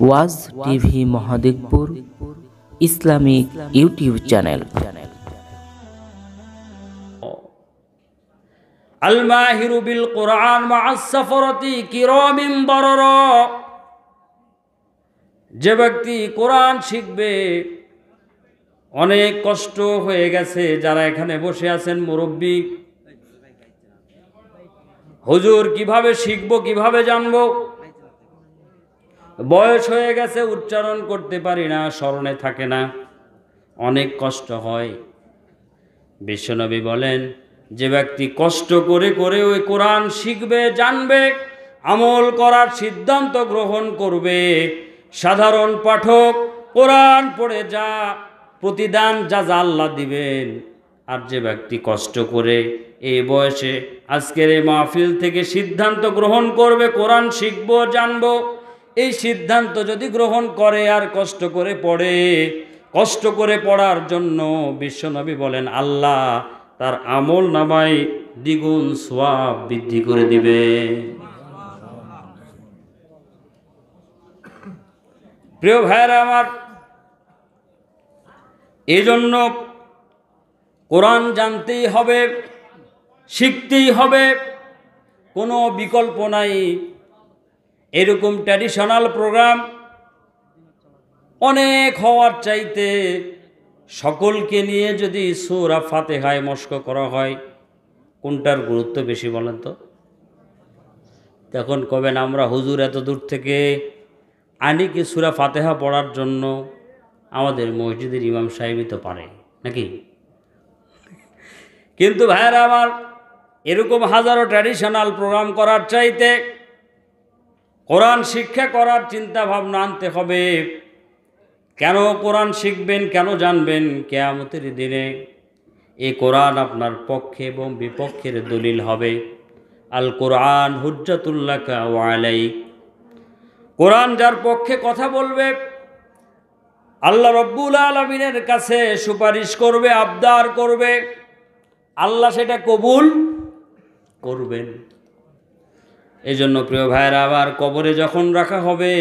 ওয়াজ TV Mahadevpur Islamic YouTube channel. আল মাহিরু বিল কুরআন মা'আস সাফারাতি কিরামিন বারারা, যে ব্যক্তি কোরআন শিখবে, অনেক কষ্ট হয়ে গেছে। যারা এখানে বসে আছেন মুরব্বী, হুজুর কিভাবে শিখবো, কিভাবে জানবো, বয়স হয়ে গেছে, উচ্চারণ করতে পারি না, স্মরণে থাকে না, অনেক কষ্ট হয়। বিশ্বনবী বলেন, যে ব্যক্তি কষ্ট করে করে ওই কোরআন শিখবে, জানবে, আমল করার সিদ্ধান্ত গ্রহণ করবে, সাধারণ পাঠক কোরআন পড়ে যা প্রতিদান যা আল্লাহ দিবেন, আর যে ব্যক্তি কষ্ট করে এই বয়সে আজকের এই মাহফিল থেকে সিদ্ধান্ত গ্রহণ করবে কোরআন শিখবো, জানবো, এই সিদ্ধান্ত যদি গ্রহণ করে আর কষ্ট করে পড়ে, কষ্ট করে পড়ার জন্য বিশ্বনবী বলেন আল্লাহ তার আমল নামায় দ্বিগুণ সওয়াব বৃদ্ধি করে দিবে। প্রিয় ভাইরা আমার, এই জন্য কোরআন জানতেই হবে, শিখতেই হবে, কোনো বিকল্প নাই। এরকম ট্র্যাডিশনাল প্রোগ্রাম অনেক হওয়ার চাইতে সকলকে নিয়ে যদি সূরা ফাতিহায় মশক করা হয়, কোনটার গুরুত্ব বেশি বলেন তো? তখন কবেন আমরা হুজুর এত দূর থেকে আনি কি সূরা ফাতিহা পড়ার জন্য? আমাদের মসজিদের ইমাম সাহেবই তো পারে নাকি? কিন্তু ভাইরা আমার, এরকম হাজারো ট্র্যাডিশনাল প্রোগ্রাম করার চাইতে কোরআন শিক্ষা করার চিন্তা ভাবনা আনতে হবে। কেন কোরআন শিখবেন, কেন জানবেন? কিয়ামতের দিনে এই কোরআন আপনার পক্ষে এবং বিপক্ষের দলিল হবে। আল কোরআন হুজ্জাতুল লাকা ওয়া আলাইক। কোরআন যার পক্ষে কথা বলবে, আল্লাহ রব্বুল আলামিনের কাছে সুপারিশ করবে, আবদার করবে, আল্লাহ সেটা কবুল করবেন। এই জন্য প্রিয় ভাইরা, আবার কবরে যখন রাখা হবে,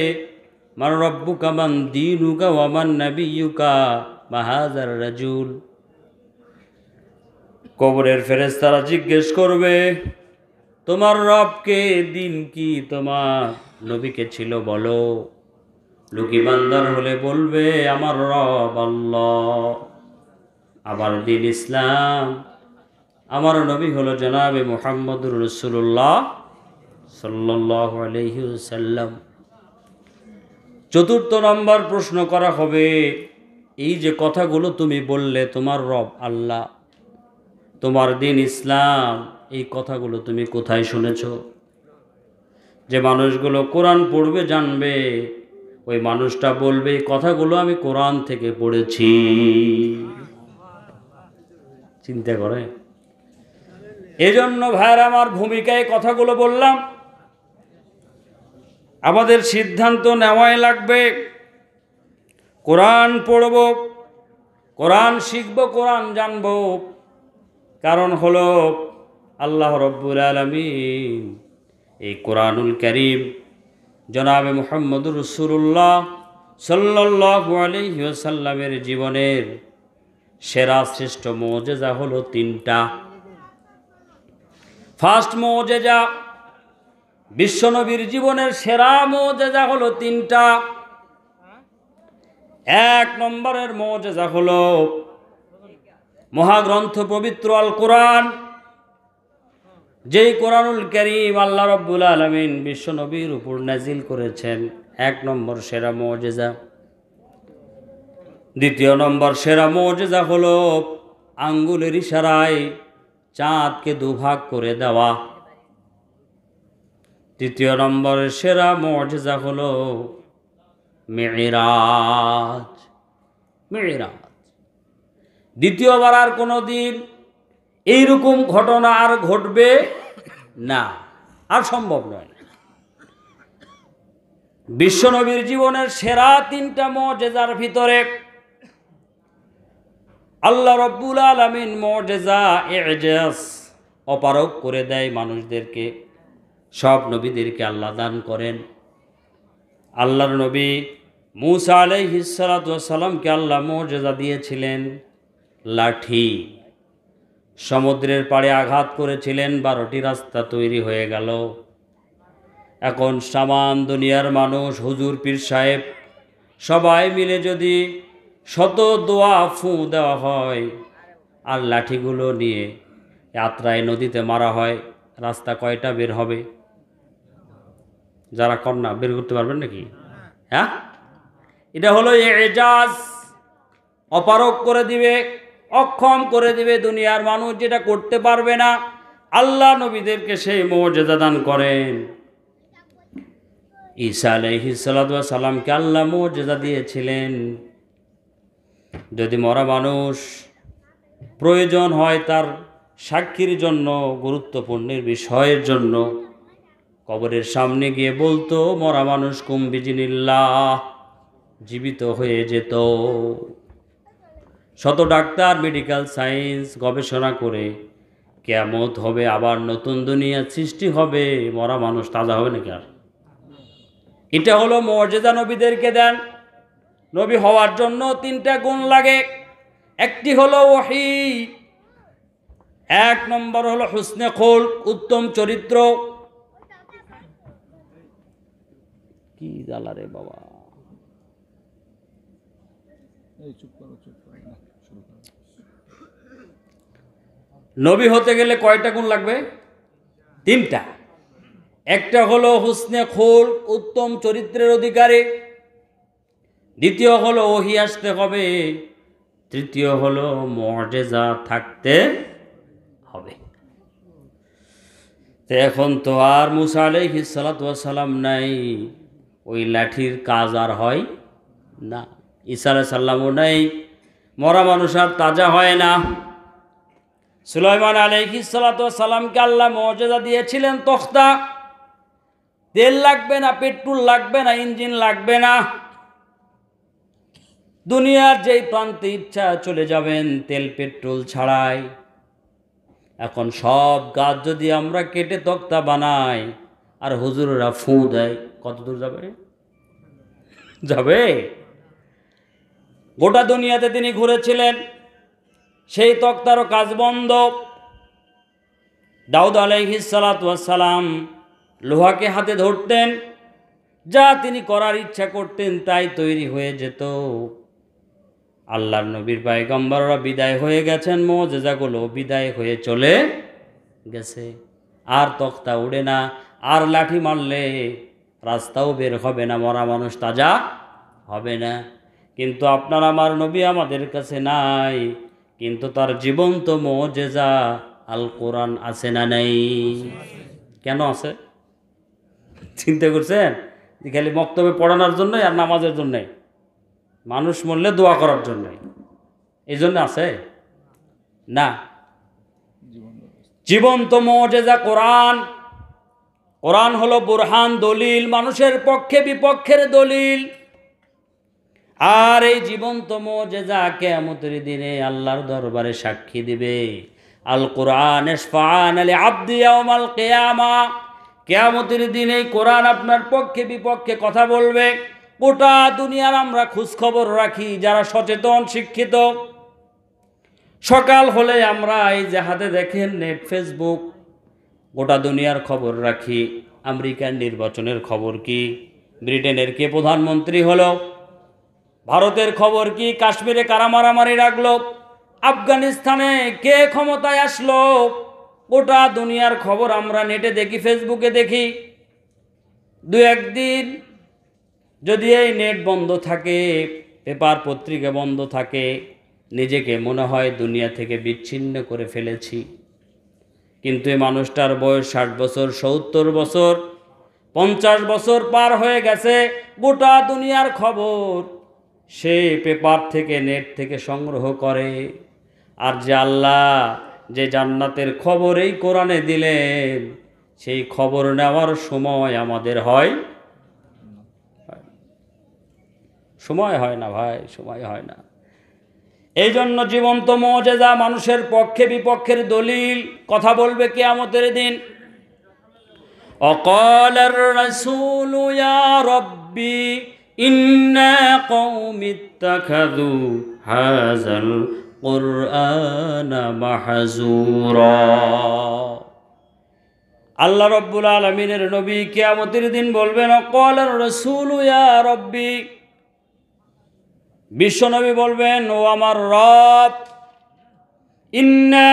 মান রব্বুকা মান দীনুকা ওয়া মান নাবিয়্যুকা মা হাযার রাজুল, কবরের ফেরেশতারা জিজ্ঞেস করবে তোমার রবকে, দিন কি, তোমার নবীকে ছিল বলো। লোকি বান্দার হলে বলবে আমার রব আল্লাহ, আমার দিন ইসলাম, আমার নবী হলো জনাবে মুহাম্মদুর রাসূলুল্লাহ সাল্লাল্লাহু আলাইহি ওয়াসাল্লাম। চতুর্থ নম্বর প্রশ্ন করা হবে, এই যে কথাগুলো তুমি বললে, তোমার রব আল্লাহ, তোমার দিন ইসলাম, এই কথাগুলো তুমি কোথায় শুনেছ? যে মানুষগুলো কোরআন পড়বে, জানবে, ওই মানুষটা বলবে এই কথাগুলো আমি কোরআন থেকে পড়েছি। চিন্তা করে। এজন্য ভাইরা আমার, ভূমিকায় কথাগুলো বললাম, আমাদের সিদ্ধান্ত নেওয়াই লাগবে। কোরআন পড়ব, কোরআন শিখব, কোরআন জানব। কারণ হলো আল্লাহ রব্বুল আলামিন এই কোরআনুল কারীম জনাবে মুহাম্মদুর রাসূলুল্লাহ সাল্লাল্লাহু আলাইহি ওয়াসাল্লামের জীবনের সেরা শ্রেষ্ঠ মুজিজা হলো তিনটা। ফার্স্ট মুজিজা, বিশ্বনবীর জীবনের সেরা মুজিজা হলো তিনটা। এক নম্বরের মুজিজা হলো মহাগ্রন্থ পবিত্র আল কোরআন, যেই কোরআনুল কারীম আল্লাহ রাব্বুল আলামিন বিশ্বনবীর উপর নাজিল করেছেন, এক নম্বর সেরা মুজিজা। দ্বিতীয় নম্বর সেরা মুজিজা হলো আঙ্গুলের ইশারায় চাঁদকে দুভাগ করে দেওয়া। তৃতীয় নম্বরের সেরা মুজিজা হলো মিরাজ। মিরাজ দ্বিতীয়বার আর কোনো দিন এইরকম ঘটনা আর ঘটবে না, আর সম্ভব নয়। বিশ্বনবীর জীবনের সেরা তিনটা মুজিজার ভিতরে আল্লাহ রব্বুল আলামিন মুজিজা ইজাজ অপারগ করে দেয় মানুষদেরকে, সব নবীদেরকে আল্লাহ দান করেন। আল্লাহর নবী মূসা আলাইহিস সালাতু ওয়াস সালামকে আল্লাহ মুজিজা দিয়েছিলেন লাঠি। সমুদ্রের পাড়ে আঘাত করেছিলেন, 12টি রাস্তা তৈরি হয়ে গেল। এখন সামান দুনিয়ার মানুষ, হুজুর, পীর সাহেব সবাই মিলে যদি শত দোয়া ফু দেওয়া হয় আর লাঠিগুলো নিয়ে যাত্রায় নদীতে মারা হয়, রাস্তা কয়টা বের হবে? যারা কন্যা বের করতে পারবেন নাকি? হ্যাঁ, এটা হলো এজাজ। অপারক করে দিবে, অক্ষম করে দিবে দুনিয়ার মানুষ, যেটা করতে পারবে না। আল্লাহ নবীদেরকে সেই মুজিজা দান করেন। ঈসা আলাইহিস সালাতু ওয়াস সালামকে আল্লাহ মুজিজা দিয়েছিলেন, যদি মরা মানুষ প্রয়োজন হয় তার সাক্ষীর জন্য, গুরুত্বপূর্ণ বিষয়ের জন্য, কবরের সামনে গিয়ে বলতো মরা মানুষ কুম বিজিনিল্লাহ, জীবিত হয়ে যেত। শত ডাক্তার মেডিকেল সায়েন্স গবেষণা করে কিয়ামত হবে, আবার নতুন দুনিয়া সৃষ্টি হবে, মরা মানুষ তাজা হবে নাকি? আর এটা হলো মুজিজা নবীদেরকে দেন। নবী হওয়ার জন্য 3টা গুণ লাগে। একটি হলো ওহী, 1 নম্বর হলো হুসনে খুলক, উত্তম চরিত্র। কি জ্বালা রে বাবা, নবী হতে গেলে কয়টা গুণ লাগবে? 3টা। একটা হলো হুসনে খুলক, উত্তম চরিত্রের অধিকারী। দ্বিতীয় হলো ওহী আসতে হবে। তৃতীয় হলো মুজিজা থাকতে হবে। তো এখন তো আর মূসা আলাইহিস সালাতু ওয়াস সালাম নাই, ওই লাঠির কাজ আর হয় না। ঈসা আলাইহিস সালামও নাই, মরা মানুষ আর তাজা হয় না। সুলাইমান আলাইহিস সালাতু ওয়াস সালামকে আল্লাহ মুজিজা দিয়েছিলেন তখতা। তেল লাগবে না, পেট্রোল লাগবে না, ইঞ্জিন লাগবে না। দুনিয়ার যেই প্রান্তে ইচ্ছা চলে যাবেন তেল পেট্রোল ছাড়াই। এখন সব গাছ যদি আমরা কেটে তক্তা বানাই আর হুজুররা ফু দেয়, কত দূর যাবে? যাবে? গোটা দুনিয়াতে তিনি ঘুরেছিলেন, সেই তক্তারও কাজ বন্ধ। দাউদ আলাইহিস সালাতু ওয়াস সালাম লোহাকে হাতে ধরতেন, যা তিনি করার ইচ্ছা করতেন তাই তৈরি হয়ে যেত। আল্লাহর নবীর পয়গম্বররা বিদায় হয়ে গেছেন, মুজিজাগুলো বিদায় হয়ে চলে গেছে। আর তক্তা উড়ে না, আর লাঠি মারলে রাস্তাও বের হবে না, মরা মানুষ তাজা হবে না। কিন্তু আপনার আমার নবী আমাদের কাছে নাই, কিন্তু তার জীবন্ত মুজিজা আল কোরআন আছে না নাই? কেন আছে? চিন্তা করছেন? খালি বক্তব্যে পড়ানোর জন্যই আর নামাজের জন্যে, মানুষ মরলে দোয়া করার জন্যে, এই জন্য আছে না। জীবন্ত মুজিজা কোরআন। কোরআন হলো বুরহান, দলিল, মানুষের পক্ষে বিপক্ষের দলিল। আর এই জীবন্ত মুজিজা কিয়ামতের দিনে আল্লাহর দরবারে সাক্ষী দিবে। আল কোরআন ইশফাআন লি আবদি ইয়াউমাল কিয়ামা। কিয়ামতের দিনে কোরআন আপনার পক্ষে বিপক্ষে কথা বলবে। গোটা দুনিয়ার আমরা খোঁজ খবর রাখি, যারা সচেতন শিক্ষিত। সকাল হলে আমরা এই যে হাতে দেখেন নেট, ফেসবুক, গোটা দুনিয়ার খবর রাখি। আমেরিকার নির্বাচনের খবর কি, ব্রিটেনের কে প্রধানমন্ত্রী হলো, ভারতের খবর কি, কাশ্মীরে কারা মারামারি রাখলো, আফগানিস্তানে কে ক্ষমতায় আসলো, গোটা দুনিয়ার খবর আমরা নেটে দেখি, ফেসবুকে দেখি। দু একদিন যদি এই নেট বন্ধ থাকে, পেপার পত্রিকা বন্ধ থাকে, নিজেকে মনে হয় দুনিয়া থেকে বিচ্ছিন্ন করে ফেলেছি। কিন্তু এই মানুষটার বয়স 60 বছর, 70 বছর, 50 বছর পার হয়ে গেছে। গোটা দুনিয়ার খবর সে পেপার থেকে, নেট থেকে সংগ্রহ করে। আর যে আল্লাহ যে জান্নাতের খবর এই কোরআনে দিলেন, সেই খবর নেওয়ার সময় আমাদের হয়? সময় হয় না ভাই, সময় হয় না। এই জন্য জীবন্ত মুজিজা, মানুষের পক্ষে বিপক্ষের দলিল, কথা বলবে কিয়ামতের দিন। وقال الرسول يا ربي إن قوم اتخذوا هذا القرآن محزورا আল্লাহ রব্বুল আলামিনের নবী কিয়ামতের দিন বলবেন ওয়াকালার রাসূলু ইয়া রব্বি, বিশ্বনবী বলবেন ও আমার রব, ইন্না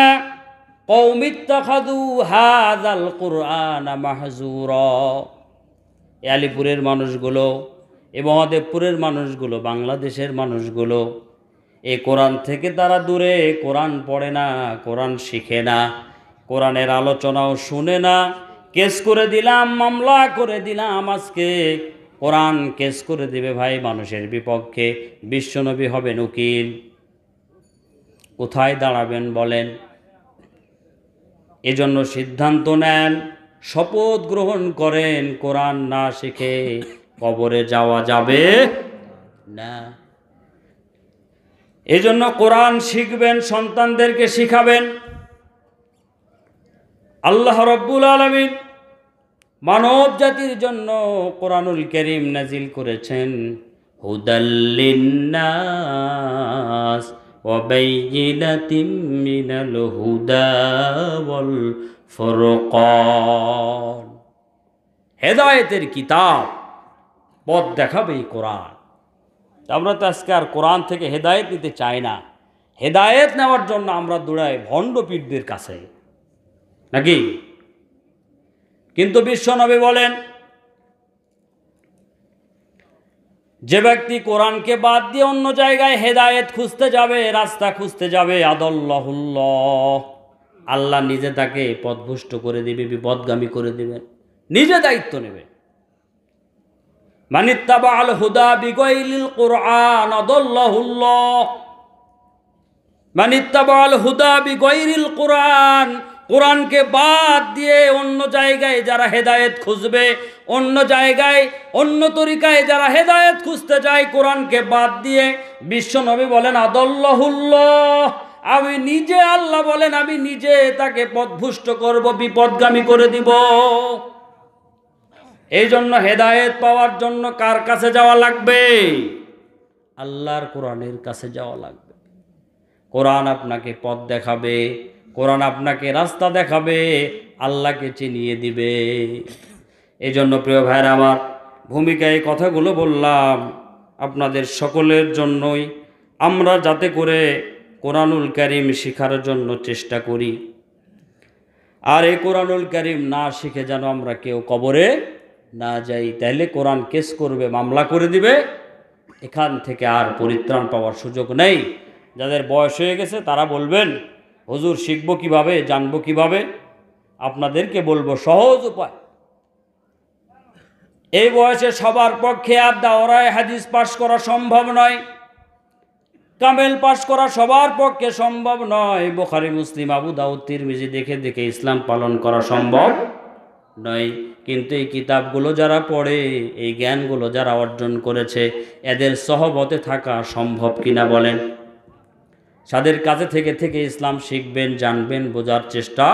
কওমি ইত্তাখাযু হাযাল কুরআনা মাহজুরা, আলিপুরের মানুষগুলো, এই মহাদেবপুরের মানুষগুলো, বাংলাদেশের মানুষগুলো এই কোরআন থেকে তারা দূরে, কোরআন পড়ে না, কোরআন শিখে না, কোরআনের আলোচনাও শুনে না। কেস করে দিলাম, মামলা করে দিলাম, আজকে কোরআন কেস করে দিবে ভাই মানুষের বিপক্ষে, বিশ্বনবী হবেন উকিল। কোথায় দাঁড়াবেন বলেন? এজন্য সিদ্ধান্ত নেন, শপথ গ্রহণ করেন, কোরআন না শিখে কবরে যাওয়া যাবে না। এজন্য কোরআন শিখবেন, সন্তানদেরকে শিখাবেন। আল্লাহ রব্বুল আলামিন মানব জাতির জন্য কোরআনুল কারীম নাজিল করেছেন হুদাল লিন্নাস ওয়া বাইয়িনাতিম মিনাল হুদা ওয়াল ফুরকান, হেদায়েতের কিতাব, পথ দেখাবে এই কোরআন। আমরা তো আজকে আর কোরআন থেকে হেদায়েত নিতে চাই না। হেদায়েত নেওয়ার জন্য আমরা দৌড়াই ভণ্ড পীরদের কাছে, নাকি? কিন্তু বিশ্বনবী বলেন যে ব্যক্তি কোরআনকে বাদ দিয়ে অন্য জায়গায় হেদায়েত খুঁজতে যাবে, রাস্তা খুঁজতে যাবে, আদাল্লাহুল্লাহ, আল্লাহ নিজে তাকে পথভ্রষ্ট করে দিবে, বিপদগামী করে দিবেন, নিজে দায়িত্ব নেবে। মানিত্তাবাল হুদা বিগাইরিল কুরআন আদাল্লাহুল্লাহ, মানিত্তাবাল হুদা বিগাইরিল কুরআন, কোরআনকে বাদ দিয়ে অন্য জায়গায় যারা হেদায়েত খুঁজবে, অন্য জায়গায় অন্য তরিকায় যারা হেদায়েত খুঁজতে যায় কোরআনকে বাদ দিয়ে, বিশ্বনবী বলেন আদাল্লাহুল্লাহ, আমি নিজে, আল্লাহ বলেন আমি নিজে তাকে পথভ্রষ্ট করব, বিপদগামী করে দিব। এই জন্য হেদায়েত পাওয়ার জন্য কার কাছে যাওয়া লাগবে? আল্লাহর কোরআনের কাছে যাওয়া লাগবে। কোরআন আপনাকে পথ দেখাবে, কোরআন আপনাকে রাস্তা দেখাবে, আল্লাহকে চিনিয়ে দিবে। এই জন্য প্রিয় ভাইরা আমার, ভূমিকায় এই কথাগুলো বললাম আপনাদের সকলের জন্যই, আমরা যাতে করে কোরআনুল কারীম শিখার জন্য চেষ্টা করি, আর এই কোরআনুল কারীম না শিখে যেন আমরা কেউ কবরে না যাই। তাইলে কোরআন কেস করবে, মামলা করে দিবে, এখান থেকে আর পরিত্রাণ পাওয়ার সুযোগ নেই। যাদের বয়স হয়ে গেছে তারা বলবেন হুজুর শিখবো কিভাবে, জানবো কিভাবে? আপনাদেরকে বলবো সহজ উপায়। এই বয়সে সবার পক্ষে আর দাওরায়ে হাদিস পাশ করা সম্ভব নয়, কামেল পাশ করা সবার পক্ষে সম্ভব নয়, বুখারী মুসলিম আবু দাউদ তিরমিজি দেখে দেখে ইসলাম পালন করা সম্ভব নয়। কিন্তু এই কিতাবগুলো যারা পড়ে, এই জ্ঞানগুলো যারা অর্জন করেছে, এদের সহবতে থাকা সম্ভব কিনা বলেন? তাদের কাছে থেকে থেকে ইসলাম শিখবেন, জানবেন, বোঝার চেষ্টা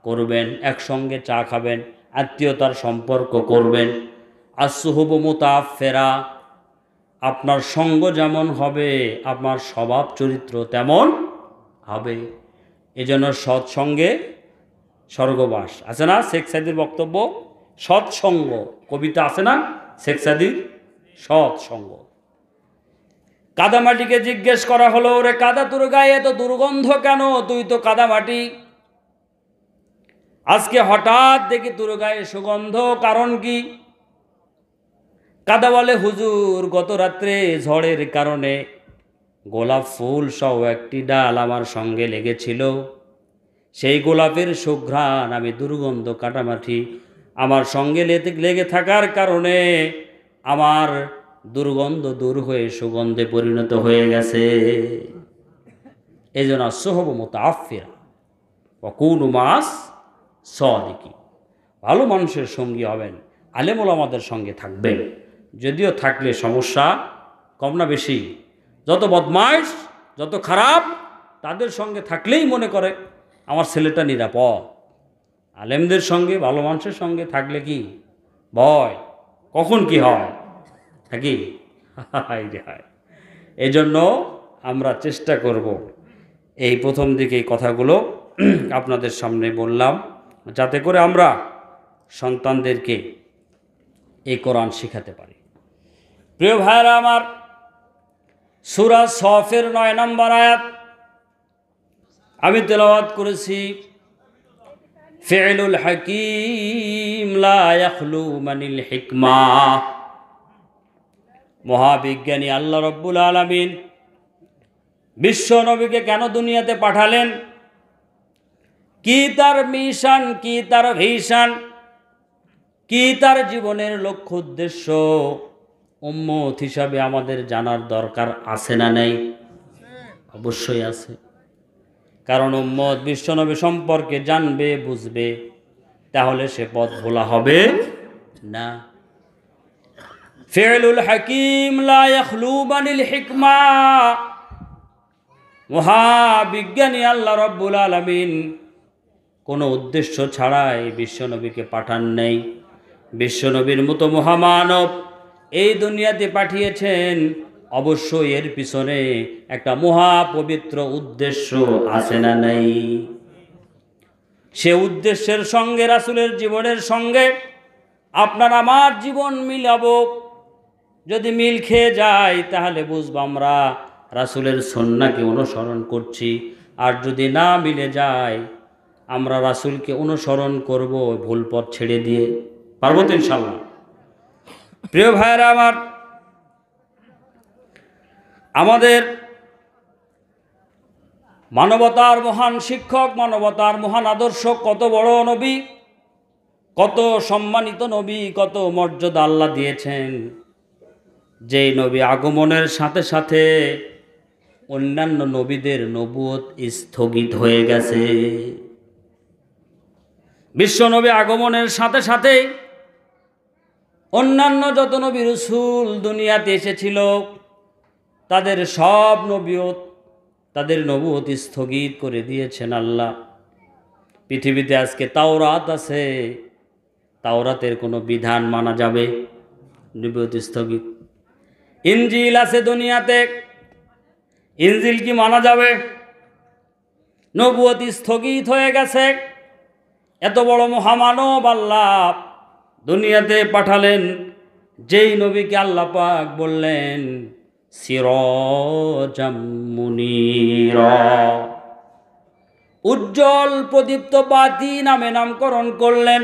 করবেন, একসঙ্গে চা খাবেন, আত্মীয়তার সম্পর্ক করবেন। আসসুহুবু মুতাআফফিরা, আপনার সঙ্গ যেমন হবে আপনার স্বভাব চরিত্র তেমন হবে। এজন্য সৎসঙ্গে স্বর্গবাস, আছে না শেখ সাদির বক্তব্য? সৎসঙ্গ কবিতা আছে না শেখ সাদির? সৎসঙ্গ। কাদামাটিকে জিজ্ঞেস করা হলো, ওরে কাদা তোর গায়ে এত দুর্গন্ধ কেন? তুই তো কাদামাটি, আজকে হঠাৎ দেখি তোর গায়ে সুগন্ধ, কারণ কি? কাদা বলে হুজুর গত রাত্রে ঝড়ের কারণে গোলাপ ফুল সহ একটি ডাল আমার সঙ্গে লেগেছিল, সেই গোলাপের সুঘ্রাণ আমি দুর্গন্ধ কাটামাটি আমার সঙ্গে লেগে থাকার কারণে আমার দুর্গন্ধ দূর হয়ে সুগন্ধে পরিণত হয়ে গেছে। এই জন্য আসসুহুবু মুতাআফফিরা ওয়া কুনু মাস সাদিকিন, ভালো মানুষের সঙ্গী হবেন, আলেম ওলামাদের সঙ্গে থাকবেন। যদিও থাকলে সমস্যা কম না বেশি? যত বদমাইশ, যত খারাপ, তাদের সঙ্গে থাকলেই মনে করে আমার ছেলেটা নিরাপদ, আলেমদের সঙ্গে, ভালো মানুষের সঙ্গে থাকলে কি ভয়, কখন কি হয় নাকি? এই জন্য আমরা চেষ্টা করব এই প্রথম দিকে এই কথাগুলো আপনাদের সামনে বললাম, যাতে করে আমরা সন্তানদেরকে এই কোরআন শিখাতে পারি। প্রিয় ভাইরা আমার, সূরা সফের 9 নম্বর আয়াত আমি তেলাওয়াত করেছি। ফি'লুল হাকিম লা ইয়াখলু মানিল হিকমা। মহাবিজ্ঞানী আল্লাহ রব্বুল আলামিন বিশ্ব নবীকে কেন দুনিয়াতে পাঠালেন, কি তার মিশন, কি তার ভিশন, কি তার জীবনের লক্ষ্য উদ্দেশ্য, উম্মত হিসাবে আমাদের জানার দরকার আছে না নেই? অবশ্যই আছে। কারণ উম্মত বিশ্বনবী সম্পর্কে জানবে, বুঝবে, তাহলে সে পথ ভোলা হবে না। ফি'লুল হাকিম লা ইয়াখলু মানিল হিকমা। মহাবিজ্ঞানী আল্লাহ রব্বুল আলামিন কোনো উদ্দেশ্য ছাড়াই বিশ্বনবীকে পাঠান নেই। বিশ্বনবীর মতো মহামানব এই দুনিয়াতে পাঠিয়েছেন, অবশ্যই এর পিছনে একটা মহাপবিত্র উদ্দেশ্য আছে না নাই? সে উদ্দেশ্যের সঙ্গে রাসূলের জীবনের সঙ্গে আপনার আমার জীবন মিলাবো। যদি মিল খেয়ে যায় তাহলে বুঝবো আমরা রাসূলের সুন্নাহকে অনুসরণ করছি, আর যদি না মিলে যায় আমরা রাসূলকে অনুসরণ করব ভুল পথ ছেড়ে দিয়ে। পারবো তো ইনশাআল্লাহ? প্রিয় ভাইরা আমার, আমাদের মানবতার মহান শিক্ষক, মানবতার মহান আদর্শ, কত বড় নবী, কত সম্মানিত নবী, কত মর্যাদা আল্লাহ দিয়েছেন, যেই নবী আগমনের সাথে সাথে অন্যান্য নবীদের নবুয়ত স্থগিত হয়ে গেছে। বিশ্ব নবী আগমনের সাথে সাথে অন্যান্য যত নবী রাসূল দুনিয়াতে এসেছিল তাদের সব নবুয়ত, তাদের নবুয়ত স্থগিত করে দিয়েছেন আল্লাহ। পৃথিবীতে আজকে তাওরাত আছে, তাওরাতের কোনো বিধান মানা যাবে? নবুয়ত স্থগিত। ইনজিল আছে দুনিয়াতে, ইনজিল কি মানা যাবে? নবুয়ত স্থগিত হয়ে গেছে। এত বড় মহামানব আল্লাহ দুনিয়াতে পাঠালেন, যেই নবীকে আল্লাহ পাক বললেন সিরাজাম মুনীরা, উজ্জ্বল প্রদীপ্ত বাতি নামে নামকরণ করলেন।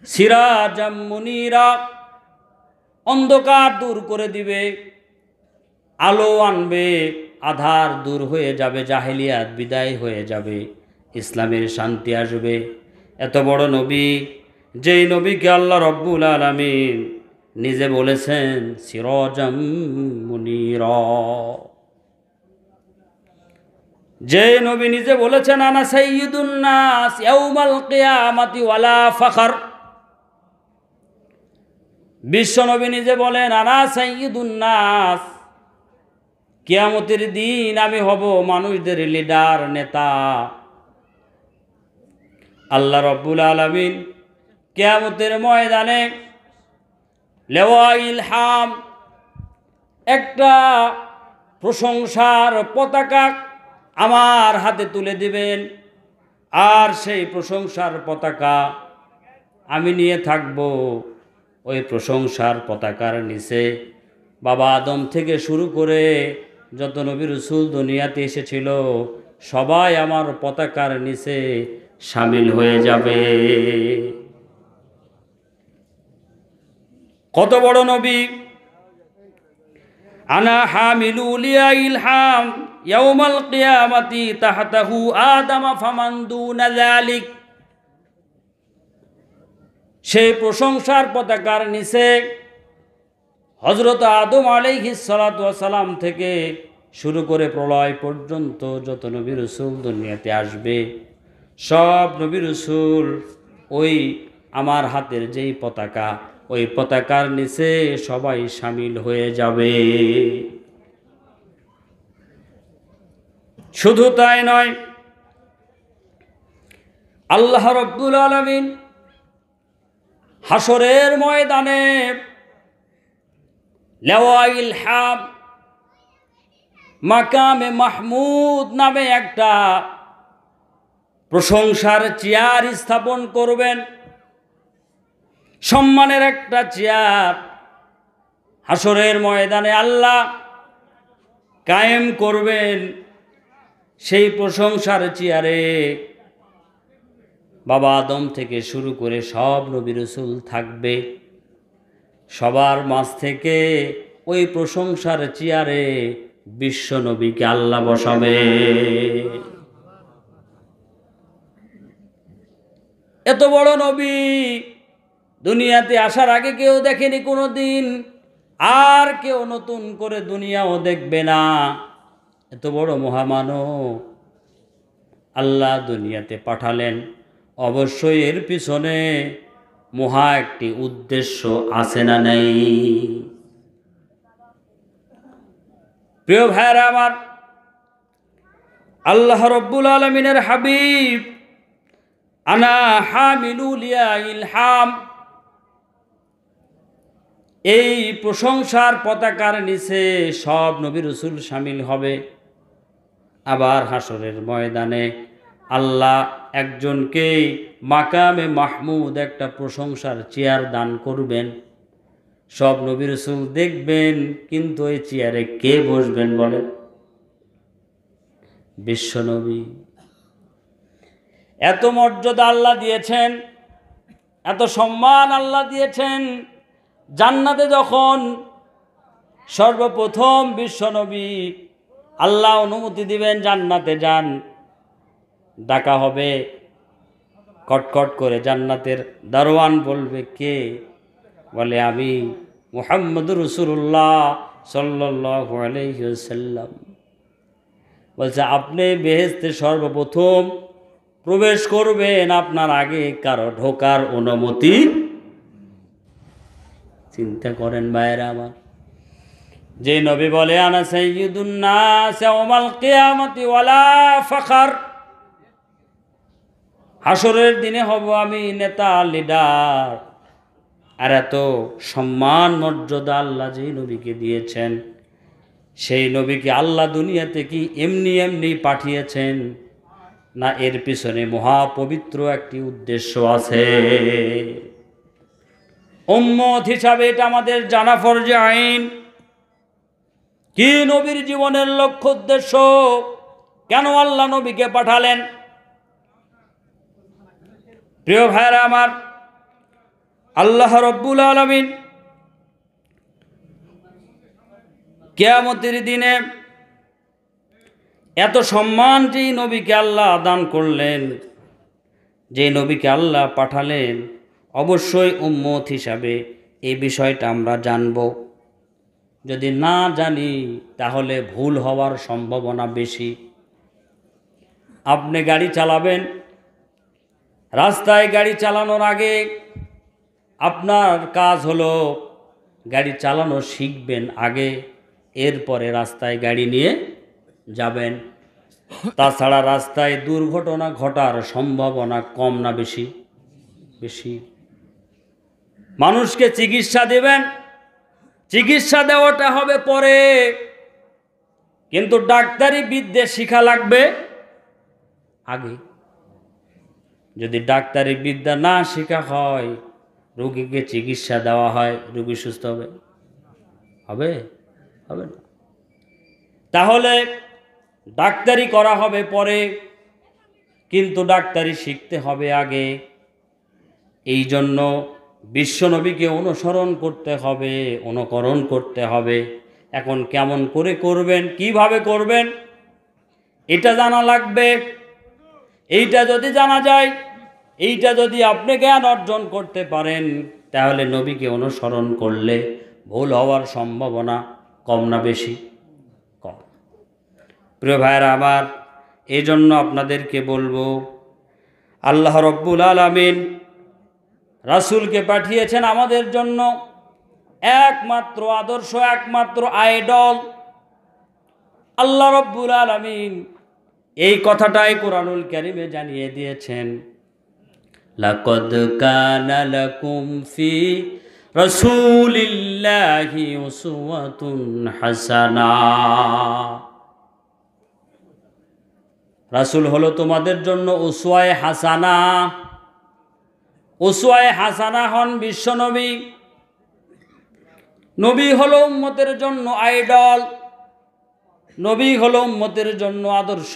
সিরাজাম মুনীরা, অন্ধকার দূর করে দিবে, আলো আনবে, আধার দূর হয়ে যাবে, জাহেলিয়াত বিদায় হয়ে যাবে, ইসলামের শান্তি আসবে। এত বড় নবী, যেই নবীকে আল্লাহ রব্বুল আলামিন নিজে বলেছেন সিরাজাম মুনীরা, যে নবী নিজে বলেছেন আনা সাইয়্যিদুন নাস ইয়াউমাল কিয়ামাতি ওয়ালা ফখর। বিশ্ব নবী নিজে বলেন আনা সাইয়্যিদুন নাস, কিয়ামতের দিন আমি হব মানুষদের লিডার, নেতা। আল্লাহ রব্বুল আলামিন কিয়ামতের ময়দানে লেওয়াইল হাম, একটা প্রশংসার পতাকা আমার হাতে তুলে দিবেন, আর সেই প্রশংসার পতাকা আমি নিয়ে থাকব। ওই প্রশংসার পতাকার নিচে বাবা আদম থেকে শুরু করে যত নবী রাসূল দুনিয়াতে এসেছিল সবাই আমার পতাকার নিচে শামিল হয়ে যাবে। কত বড় নবী! আনা হামিলু লিয়াইল হাম ইয়াউমাল কিয়ামাতি তাহতাহু আদম ফামান দুনা যালিক। সেই প্রশংসার পতাকার নিচে হযরত আদম আলাইহিস সালাতু ওয়াস সালাম থেকে শুরু করে প্রলয় পর্যন্ত যত নবী রাসূল দুনিয়াতে আসবে সব নবী রাসূল ওই আমার হাতের যেই পতাকা, ওই পতাকার নিচে সবাই শামিল হয়ে যাবে। শুধু তাই নয়, আল্লাহ রব্বুল আলামিন হাসরের ময়দানে লাওয়াইল হাম মাকামে মাহমুদ নামে একটা প্রশংসার চেয়ার স্থাপন করবেন। সম্মানের একটা চেয়ার হাসরের ময়দানে আল্লাহ কায়েম করবেন। সেই প্রশংসার চেয়ারে বাবা আদম থেকে শুরু করে সব নবী রাসূল থাকবে। সবার মাঝ থেকে ওই প্রশংসার চেয়ারে বিশ্ব নবীকে আল্লাহ বসাবে। এত বড় নবী দুনিয়াতে আসার আগে কেউ দেখেনি কোনো দিন, আর কেউ নতুন করে দুনিয়াও দেখবে না। এত বড় মহামানব আল্লাহ দুনিয়াতে পাঠালেন, অবশ্যই এর পিছনে মহা একটি উদ্দেশ্য আছে না নেই? প্রিয় ভাইরা আমার, আল্লাহ রব্বুল আলামিনের হাবিব আনা হামিলুল ইলহাম, এই প্রশংসার পতাকার নিচে সব নবী রাসূল শামিল হবে। আবার হাসরের ময়দানে আল্লাহ একজনকে মাকামে মাহমুদ একটা প্রশংসার চেয়ার দান করবেন। সব নবী রাসূল দেখবেন, কিন্তু এই চেয়ারে কে বসবেন বলেন? বিশ্ব নবী। এত মর্যাদা আল্লাহ দিয়েছেন, এত সম্মান আল্লাহ দিয়েছেন। জান্নাতে যখন সর্বপ্রথম বিশ্ব নবী আল্লাহ অনুমতি দিবেন জান্নাতে যান, ডাকা হবে কটকট করে। জান্নাতের দারোয়ান বলবে, কে? বলে, আমি মুহাম্মদুর রাসূলুল্লাহ সাল্লাল্লাহু আলাইহি ওয়াসাল্লাম। বলছে, আপনি বেহেশতে সর্বপ্রথম প্রবেশ করবেন, আপনার আগে কারো ঢোকার অনুমতি। চিন্তা করেন ভাইরা আমার, যে নবী বলে আনা সাইয়্যিদুন নাস ইয়াওমাল কিয়ামতি ওয়ালা ফখর, হাসরের দিনে হব আমি নেতা, লিডার। আর এত সম্মান মর্যাদা আল্লাহ যে নবীকে দিয়েছেন, সেই নবীকে আল্লাহ দুনিয়াতে কি এমনি এমনি পাঠিয়েছেন না? এর পিছনে মহাপবিত্র একটি উদ্দেশ্য আছে। উম্মত হিসাবে এটা আমাদের জানা ফরজে আইন। কি নবীর জীবনের লক্ষ্য উদ্দেশ্য, কেন আল্লাহ নবীকে পাঠালেন? প্রিয় ভাইরা আমার, আল্লাহ রব্বুল আলামিন কিয়ামতের দিনে এত সম্মান যেই নবীকে আল্লাহ দান করলেন, যে নবীকে আল্লাহ পাঠালেন, অবশ্যই উম্মত হিসাবে এই বিষয়টা আমরা জানব। যদি না জানি তাহলে ভুল হওয়ার সম্ভাবনা বেশি। আপনি গাড়ি চালাবেন, রাস্তায় গাড়ি চালানোর আগে আপনার কাজ হলো গাড়ি চালানো শিখবেন আগে, এরপরে রাস্তায় গাড়ি নিয়ে যাবেন। তাছাড়া রাস্তায় দুর্ঘটনা ঘটার সম্ভাবনা কম না বেশি? বেশি। মানুষকে চিকিৎসা দেবেন, চিকিৎসা দেওয়াটা হবে পরে, কিন্তু ডাক্তারি বিদ্যা শিখা লাগবে আগে। যদি ডাক্তারি বিদ্যা না শেখা হয়, রোগীকে চিকিৎসা দেওয়া হয়, রোগী সুস্থ হবে? হবে? হবে না। তাহলে ডাক্তারি করা হবে পরে, কিন্তু ডাক্তারি শিখতে হবে আগে। এই জন্য বিশ্বনবীকে অনুসরণ করতে হবে, অনুকরণ করতে হবে। এখন কেমন করে করবেন, কিভাবে করবেন, এটা জানা লাগবে। এইটা যদি জানা যায়, এইটা যদি আপনি জ্ঞান অর্জন করতে পারেন, তাহলে নবীকে অনুসরণ করলে ভুল হওয়ার সম্ভাবনা কম না বেশি? কম। প্রিয় ভাইরা আমার, এই জন্য আপনাদেরকে বলবো, আল্লাহ রব্বুল আলামিন রাসূলকে পাঠিয়েছেন আমাদের জন্য একমাত্র আদর্শ, একমাত্র আইডল। আল্লাহ রব্বুল আলামিন এই কথাটাই কোরআনুল কারীমে জানিয়ে দিয়েছেন। লাকাদ কানা লাকুম ফি রাসূলিল্লাহি উসওয়াতুন হাসানাহ। রাসূল হলো তোমাদের জন্য উসওয়ায়ে হাসানা। উসওয়ায়ে হাসানা হন বিশ্বনবী। নবী হলো উম্মতের জন্য আইডল, নবী হলো উম্মতের জন্য আদর্শ,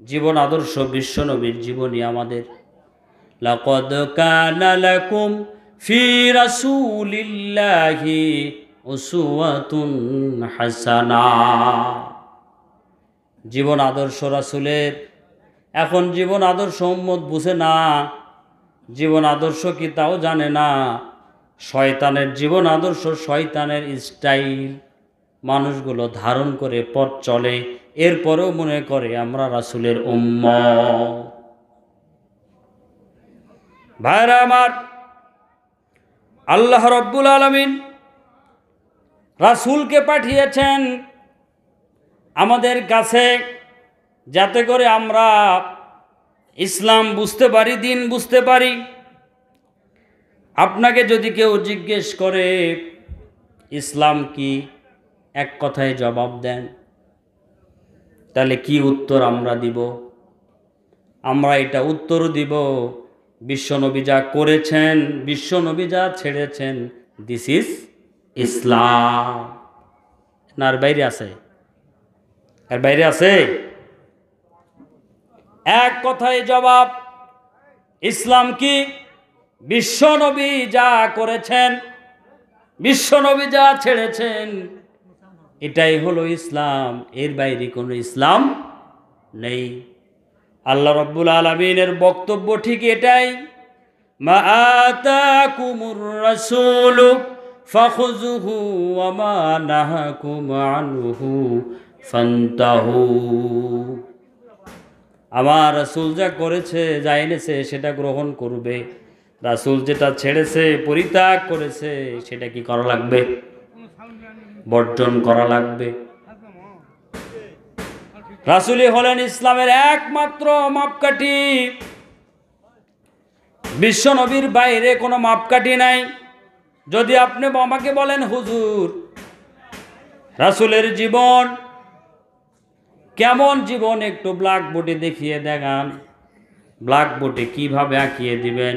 জীবন আদর্শ বিশ্বনবীর জীবনী আমাদের। লাকাদ কানা লাকুম ফি রাসূলিল্লাহি উসওয়াতুন হাসানাহ। জীবন আদর্শ রাসূলের। এখন জীবন আদর্শ উম্মত বুঝে না, জীবন আদর্শ কি তাও জানে না। শয়তানের জীবন আদর্শ, শয়তানের স্টাইল মানুষগুলো ধারণ করে পথ চলে, এরপরেও মনে করে আমরা রাসূলের উম্মত। ভাইরা আমার, আল্লাহ রব্বুল আলামিন রাসূলকে পাঠিয়েছেন আমাদের কাছে, যাতে করে আমরা ইসলাম বুঝতে পারি, দিন বুঝতে পারি। আপনাকে যদি কেউ জিজ্ঞেস করে ইসলাম কি, এক কথায় জবাব দেন, তাহলে কি উত্তর আমরা দিব? আমরা এটা উত্তর দিব, বিশ্বনবী যা করেছেন, বিশ্বনবী যা ছেড়েছেন, দিস ইজ ইসলাম। না আর বাইরে আছে? আর বাইরে আছে? এক কথায় জবাব, ইসলাম কি? বিশ্বনবী যা করেছেন, বিশ্বনবী যা ছেড়েছেন, এটাই হলো ইসলাম, এর বাইরে কোনো ইসলাম নেই। আল্লাহ রাব্বুল আলামিনের বক্তব্য ঠিক এটাই, মা আতাকুমুর রাসূলু ফাখুযুহু ওয়া মা নাহাকুম আনহু ফান্তাহু। আমার রাসূল যা করেছে, যা এনেছে, সেটা গ্রহণ করবে। রাসূল যেটা ছেড়েছে, পরিত্যাগ করেছে, সেটা কি করা লাগবে? বর্জন করা লাগবে। রাসূলই হলেন ইসলামের একমাত্র মাপকাঠি। বিশ্বনবীর বাইরে কোনো মাপকাঠি নাই। যদি আপনি আমাকে বলেন হুজুর রাসূলের জীবন কেমন জীবন, একটু ব্ল্যাকবোর্ডে দেখিয়ে দেখান। ব্ল্যাকবোর্ডে কিভাবে আঁকিয়ে দিবেন?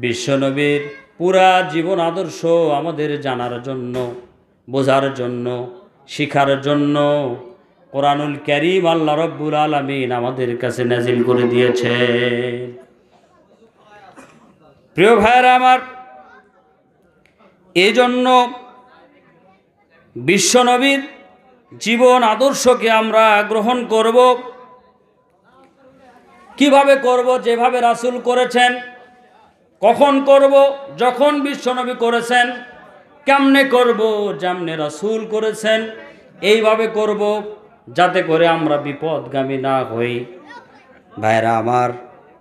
বিশ্বনবীর পুরা জীবন আদর্শ আমাদের জানার জন্য, বোঝার জন্য, শিখার জন্য কোরআনুল কারীম আল্লাহ রাব্বুল আলামিন আমাদের কাছে নাজিল করে দিয়েছে। প্রিয় ভাইরা আমার, এই জন্য বিশ্বনবীর জীবন আদর্শকে আমরা গ্রহণ করব। কিভাবে করব? যেভাবে রাসূল করেছেন। কখন করব? যখন বিশ্বনবী করেছেন। কেমনে করব? যেমনে রাসূল করেছেন এইভাবে করব, যাতে করে আমরা বিপদগামী না হই। ভাইরা আমার,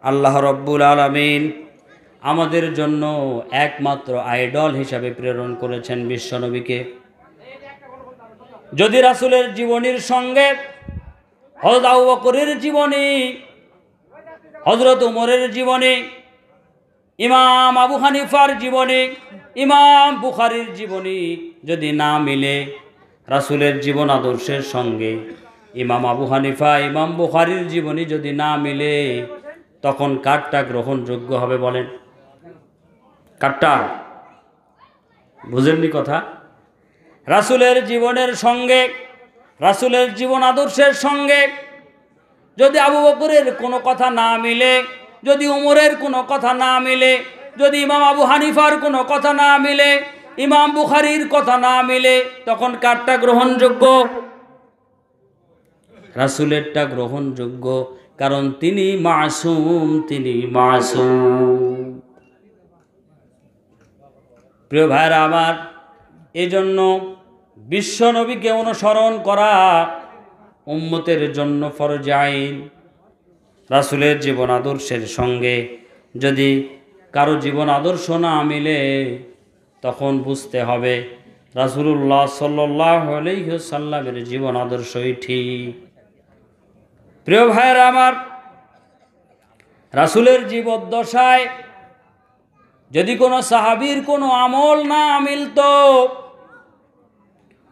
আল্লাহ রাব্বুল আলামিন আমাদের জন্য একমাত্র আইডল হিসাবে প্রেরণ করেছেন বিশ্বনবীকে। যদি রাসূলের জীবনীর সঙ্গে হযরত আবু বকরের জীবনী, হযরত ওমরের জীবনী, ইমাম আবু হানিফার জীবনী, ইমাম বুখারীর জীবনী যদি না মিলে রাসূলের জীবন আদর্শের সঙ্গে, ইমাম আবু হানিফা, ইমাম বুখারীর জীবনী যদি না মিলে, তখন কারটা গ্রহণযোগ্য হবে বলেন? কারটা? বুঝেননি কথা? রাসূলের জীবনের সঙ্গে, রাসূলের জীবন আদর্শের সঙ্গে যদি আবু বকরের কোনো কথা না মিলে, যদি উমরের কোনো কথা না মিলে, যদি ইমাম আবু হানিফার কোনো কথা না মিলে, ইমাম বুখারীর কথা না মিলে, তখন কারটা গ্রহণযোগ্য? রাসূলেরটা গ্রহণযোগ্য, কারণ তিনি মাসুম, তিনি মাসুম। প্রিয় ভাইরা আমার, এজন্য বিশ্বনবীকে অনুসরণ করা উম্মতের জন্য ফরজ আইন। রাসূলের জীবন আদর্শের সঙ্গে যদি কারো জীবন আদর্শ না মিলে, তখন বুঝতে হবে রাসূলুল্লাহ সাল্লাল্লাহু আলাইহি ওয়াসাল্লামের জীবন আদর্শই ঠিক। প্রিয় ভাইরা আমার, রাসূলের জীবদ্দশায় যদি কোনো সাহাবীর কোনো আমল না মিলতো,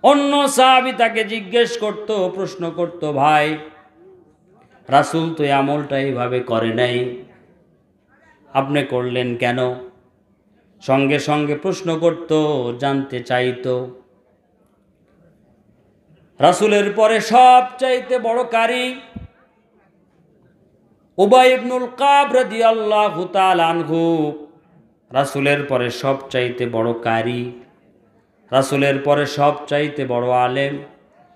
অন্য সাহাবী তাকে জিজ্ঞেস করত, প্রশ্ন করত, ভাই রাসূল তো এই আমলটা এইভাবে করে নাই, আপনি করলেন কেন? সঙ্গে সঙ্গে প্রশ্ন করত, জানতে চাইতো। রাসূলের পরে সবচাইতে বড় কারি উবাই ইবনুল কাব রাদিয়াল্লাহু তাআলা আনহু। রাসূলের পরে সবচাইতে বড় কারি, রাসূলের পরে সবচাইতে বড় আলেম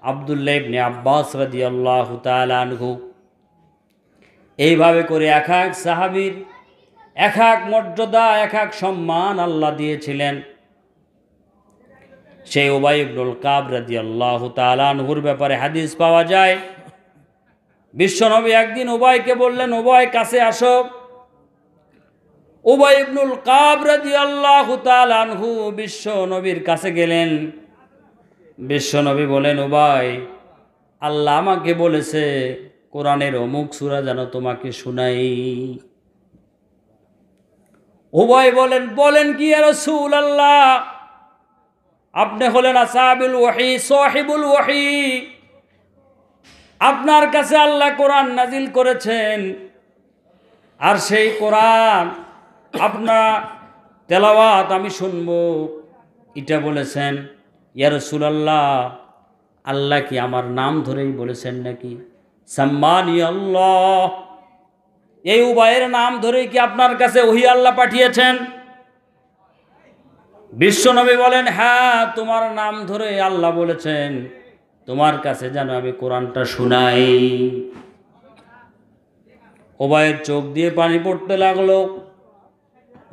আব্দুল্লাহ ইবনে আব্বাস রাদিয়াল্লাহু তাআলা আনহু। এইভাবে করে এক এক সাহাবীর এক এক মর্যাদা, এক এক সম্মান আল্লাহ দিয়েছিলেন। সেই উবাই ইবনুল কাব রাদিয়াল্লাহু তাআলা আনহুর ব্যাপারে হাদিস পাওয়া যায়, বিশ্বনবী একদিন উবাইকে বললেন, উবাই কাছে আসো। উবাই ইবনুল কাব রাদিয়াল্লাহু তাআলা আনহু বিশ্বনবীর কাছে গেলেন। বিশ্বনবী বলেন, উবাই, আল্লাহ আমাকে বলেছে কোরআনের অমুক সূরা যেন তোমাকে শুনাই। উবাই বলেন, বলেন কি ইয়া রাসূলুল্লাহ, আপনি হলেন আসহাবুল ওয়াহি, সাহিবুল ওয়াহি, আপনার কাছে আল্লাহ কোরআন নাজিল করেছেন, আর সেই কোরআন আপনার তেলাওয়াত আমি শুনবো, এটা বলেছেন। ইয়া রাসূলুল্লাহ, আল্লাহ কি আমার নাম ধরেই বলেছেন নাকি? সাম্মানি আল্লাহ, এই উবাইয়ের নাম ধরেই কি আপনার কাছে ওহী আল্লাহ পাঠিয়েছেন? বিশ্বনবী বলেন, হ্যাঁ, তোমার নাম ধরে আল্লাহ বলেছেন তোমার কাছে যেন আমি কোরআনটা শুনাই। উবাইয়ের চোখ দিয়ে পানি পড়তে লাগলো।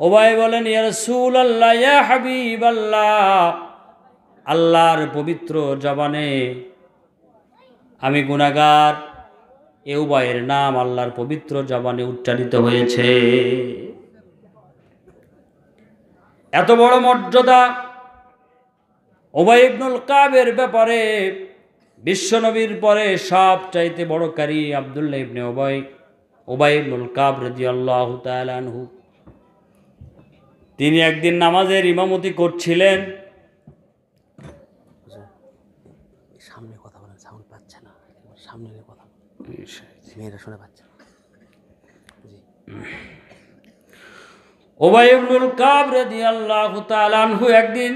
উবাই বলেন, ইয়া রাসূলুল্লাহ, ইয়া হাবিবাল্লাহ, আল্লাহর পবিত্র জবানে আমি গুনাহগার, এ উবাইয়ের নাম আল্লাহর পবিত্র জবানে উচ্চারিত হয়েছে। এত বড় মর্যাদা উবাই ইবনুল কাবের ব্যাপারে বিশ্বনবীর পরে সবচাইতে বড় কারি আব্দুল্লাহ ইবনে উবাই ইবনুল কাব রাদিয়াল্লাহু তাআলা আনহু। তিনি একদিন নামাজের ইমামতি করছিলেন। সামনে কথা বলেন, সাউন্ড পাচ্ছে না, সামনে কথা মেয়েরা শুনে পাচ্ছে না। জি, উবাই ইবনুল কাব রাদিয়াল্লাহু তাআলা আনহু একদিন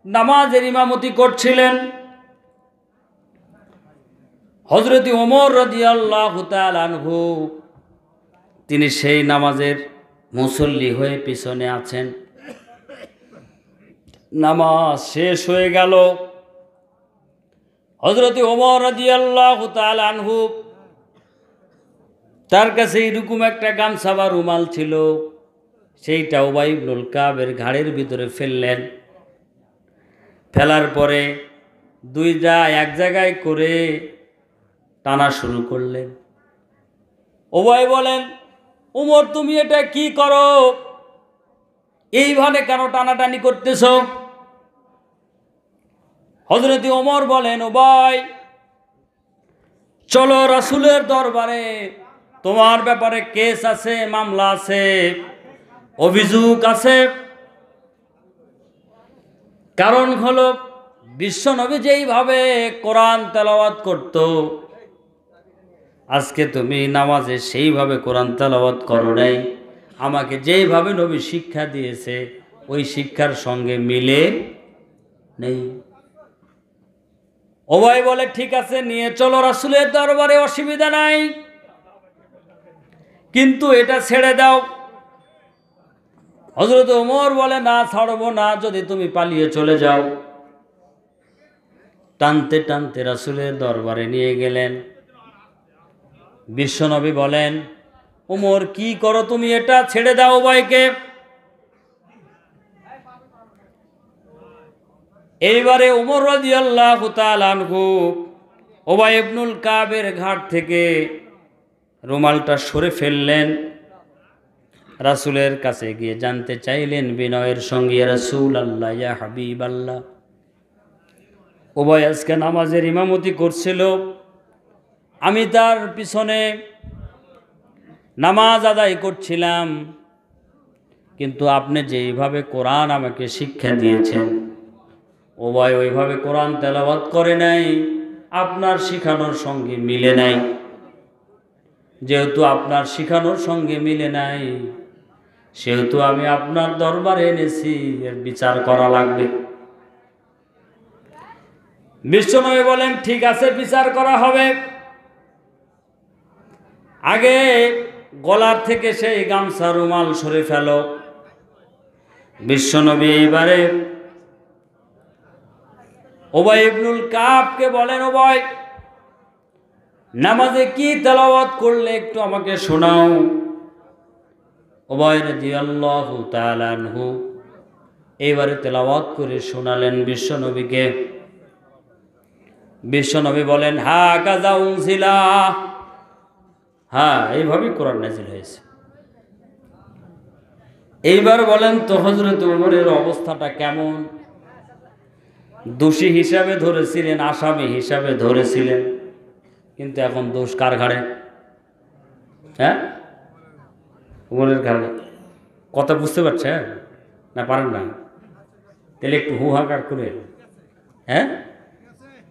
নামাজের ইমামতি করছিলেন। হযরত ওমর রাদিয়াল্লাহু তাআলা আনহু তিনি সেই নামাজের মুসল্লি হয়ে পিছনে আছেন। নামাজ শেষ হয়ে গেল। হযরত ওমর রাদিয়াল্লাহু তাআলা আনহু তার কাছে এরকম একটা গামছা বা রুমাল ছিল, সেইটা উবাই ইবনুল কাবের ঘাড়ের ভিতরে ফেললেন। ফেলার পরে দুইটা এক জায়গায় করে টানা শুরু করলেন। উবাই বলেন, উমর, তুমি এটা কি করো? এইভাবে কেন টানাটানি করতেছ? হযরত ওমর বলেন, উবাই, চলো রাসূলের দরবারে, তোমার ব্যাপারে কেস আছে, মামলা আছে, অভিযোগ আছে। কারণ হলো বিশ্বনবী যেইভাবে কোরআন তেলাওয়াত করত, আজকে তুমি নামাজে সেইভাবে কোরআন তেলাওয়াত করো নাই। আমাকে যেইভাবে নবী শিক্ষা দিয়েছে ওই শিক্ষার সঙ্গে মিলে নেই। উবাই বলে, ঠিক আছে, নিয়ে চলো রাসূলের দরবারে, অসুবিধা নাই, কিন্তু এটা ছেড়ে দাও। হযরত ওমর বলে, না, ছাড়বো না, যদি তুমি পালিয়ে চলে যাও। টানতে টানতে রাসূলের দরবারে নিয়ে গেলেন। বিশ্বনবী বলেন, ওমর, কি করো তুমি? এটা ছেড়ে দাও উবাইকে। এইবারে ওমর রাদিয়াল্লাহু তাআলা আনহু উবাই ইবনুল কাবের ঘাট থেকে রুমালটা সরে ফেললেন। রাসূলের কাছে গিয়ে জানতে চাইলেন বিনয়ের সঙ্গে, ইয়া রাসূলুল্লাহ, ইয়া হাবিবাল্লাহ, উবাই আজকে নামাজের ইমামতি করছিল, আমি তার পিছনে নামাজ আদায় করছিলাম, কিন্তু আপনি যেইভাবে কোরআন আমাকে শিক্ষা দিয়েছেন উভয় ওইভাবে কোরআন তেলাওয়াত করে নাই, আপনার শিখানোর সঙ্গে মিলে নাই। যেহেতু আপনার শিখানোর সঙ্গে মিলে নাই, সেহেতু আমি আপনার দরবারে এনেছি, এর বিচার করা লাগবে। বিশ্বনবী বলেন, ঠিক আছে, বিচার করা হবে। আগে গলার থেকে সেই গামছা রুমাল সরে ফেল। বিশ্বনবী এইবারে উবাই ইবনুল কাবকে বলেন, উবাই, নামাজে কি তেলাওয়াত করলে একটু আমাকে শোনাও। উবাই রাদিয়াল্লাহু তাআলা আনহু এইবারে তেলাওয়াত করে শোনালেন বিশ্বনবীকে। বিশ্বনবী বলেন, হা কাজা উনজিলা, হ্যাঁ, এইভাবেই কোরআন নাজিল হয়েছে। এইবার বলেন তো হযরত ওমরের অবস্থাটা কেমন? দোষী হিসাবে ধরেছিলেন, আসামি হিসাবে ধরেছিলেন, কিন্তু এখন দোষ কার ঘাড়ে? হ্যাঁ, ওমরের ঘাড়ে। কথা বুঝতে পারছেন না? পারেন না? তাহলে একটু হুহাকার করে, হ্যাঁ,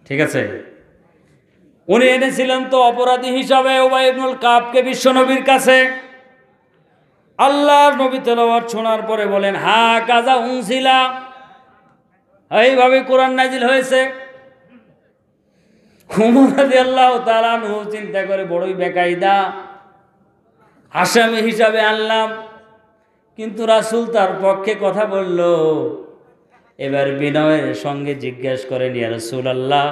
ঠিক আছে। উনি এনেছিলেন তো অপরাধী হিসাবে উবাই ইবনুল কাবকে বিশ্বনবীর কাছে। আল্লাহর নবী তেলাওয়াত শোনার পরে বলেন, হা কাজা উনজিলা, এইভাবে কোরআন নাজিল হয়েছে। ওমর রাদিয়াল্লাহু তাআলা আনহু চিন্তা করে, বড়ই বেকায়দা, আসামি হিসাবে আনলাম, কিন্তু রাসূল তার পক্ষে কথা বলল। এবার বিনয়ের সঙ্গে জিজ্ঞেস করেন, ইয়া রাসূলুল্লাহ,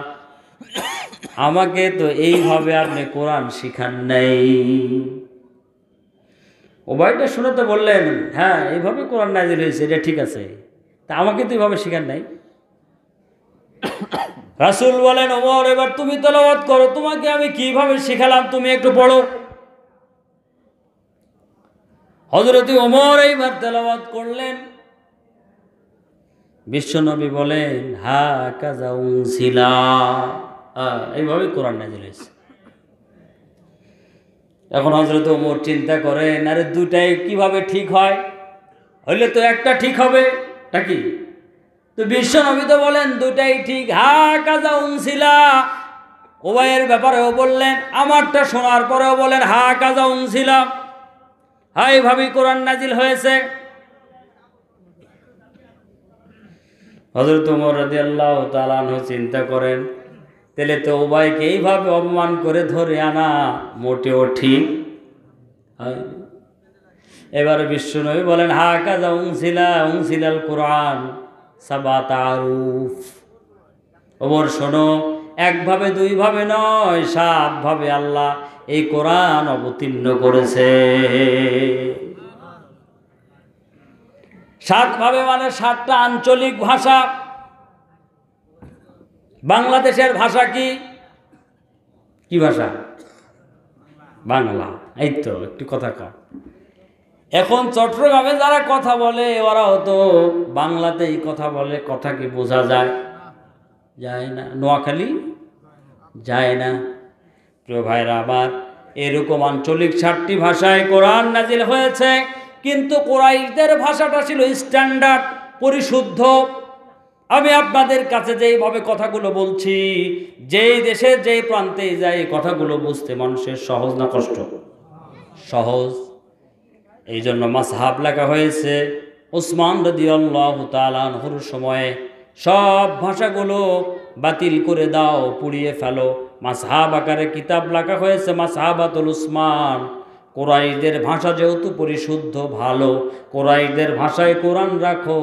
আমাকে তো এইভাবে আপনি কোরআন শিখান নাই। ওবাইটা শুনে তো বললেন, হ্যাঁ, এইভাবে কোরআন নাজিল হয়েছে, এটা ঠিক আছে, তা আমাকে তো এইভাবে শিখান নাই। রাসূল বলেন, ওমর, এবার তুমি তেলাওয়াত করো, তোমাকে আমি কিভাবে শিখালাম তুমি একটু পড়ো। হযরত ওমর এইবার তেলাওয়াত করলেন। বিশ্বনবী বলেন, হা কাজা উনজিলা, এইভাবে কোরআন নাজিল হয়েছে। এখন হযরত ওমর চিন্তা করেন, আরে দুটাই কিভাবে ঠিক হয়? হইলে তো একটা ঠিক হবে নাকি? তো বিশ্বনবী তো বলেন দুটাই ঠিক, হা কাজা উনজিলা। উবাইয়ের ব্যাপারেও বললেন, আমারটা শোনার পরেও বলেন হা কাজা উনজিলা, হ্যাঁ, এইভাবেই কোরআন নাজিল হয়েছে। হযরত ওমর রাদিয়াল্লাহু তাআলা আনহু চিন্তা করেন, তাহলে তো উবাইকে এইভাবে অপমান করে ধরে আনা মোটেও ঠিক। এবার বিশ্বনবী বলেন, হা কাজা উনজিলা, উনজিলাল কোরআন সাবাত আরুফ। ওমর শোনো, একভাবে দুইভাবে নয়, 7 ভাবে আল্লাহ এই কোরআন অবতীর্ণ করেছে। 7 ভাবে মানে 7টা আঞ্চলিক ভাষা। বাংলাদেশের ভাষা কি? কি ভাষা? বাংলা। এই তো একটু কথা কম। এখন চট্টগ্রামে যারা কথা বলে ওরাও তো বাংলাতেই কথা বলে, কথা কি বোঝা যায়? যায় না। নোয়াখালী যায় না। প্রিয় ভাইরা আমার, এরকম আঞ্চলিক 7টি ভাষায় কোরআন নাজিল হয়েছে, কিন্তু কুরাইশদের ভাষাটা ছিল স্ট্যান্ডার্ড, পরিশুদ্ধ। আমি আপনাদের কাছে যেইভাবে কথাগুলো বলছি, যেই দেশে যেই প্রান্তে যাই, কথাগুলো বুঝতে মানুষের সহজ না কষ্ট? সহজ। এই জন্য মাসহাব লেখা হয়েছে। উসমান রাদিয়াল্লাহু তাআলা আনহুর সময়ে সব ভাষাগুলো বাতিল করে দাও, পুড়িয়ে ফেলো। মাসহাব আকারে কিতাব লেখা হয়েছে, মাসহাবাতুল উসমান। কুরাইশদের ভাষা যেহেতু পরিশুদ্ধ, ভালো, কুরাইশদের ভাষায় কোরআন রাখো,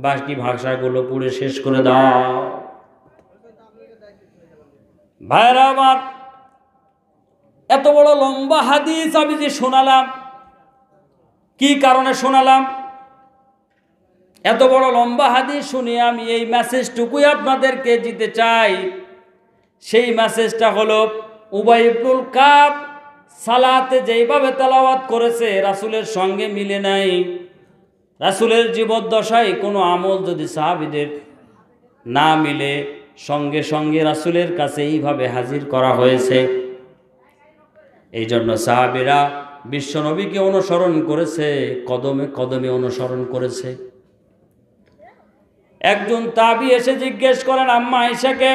বাকি ভাষাগুলো পুড়ে শেষ করে দাও। ভাইরা আমার, এত বড় লম্বা হাদিস আমি যে শোনালাম, কি কারণে শোনালাম? এত বড় লম্বা হাদিস শুনে আমি এই মেসেজটুকুই আপনাদেরকে দিতে চাই। সেই মেসেজটা হলো, উবাই ইবনুল কাব সালাতে যেইভাবে তেলাওয়াত করেছে রাসূলের সঙ্গে মিলে নাই। রাসূলের জীবদ্দশায় কোনো আমল যদি সাহাবীদের না মিলে, সঙ্গে সঙ্গে রাসূলের কাছে এইভাবে হাজির করা হয়েছে। এই জন্য সাহাবীরা বিশ্বনবীকে অনুসরণ করেছে, কদমে কদমে অনুসরণ করেছে। একজন তাবি এসে জিজ্ঞেস করেন আম্মা আয়েশাকে,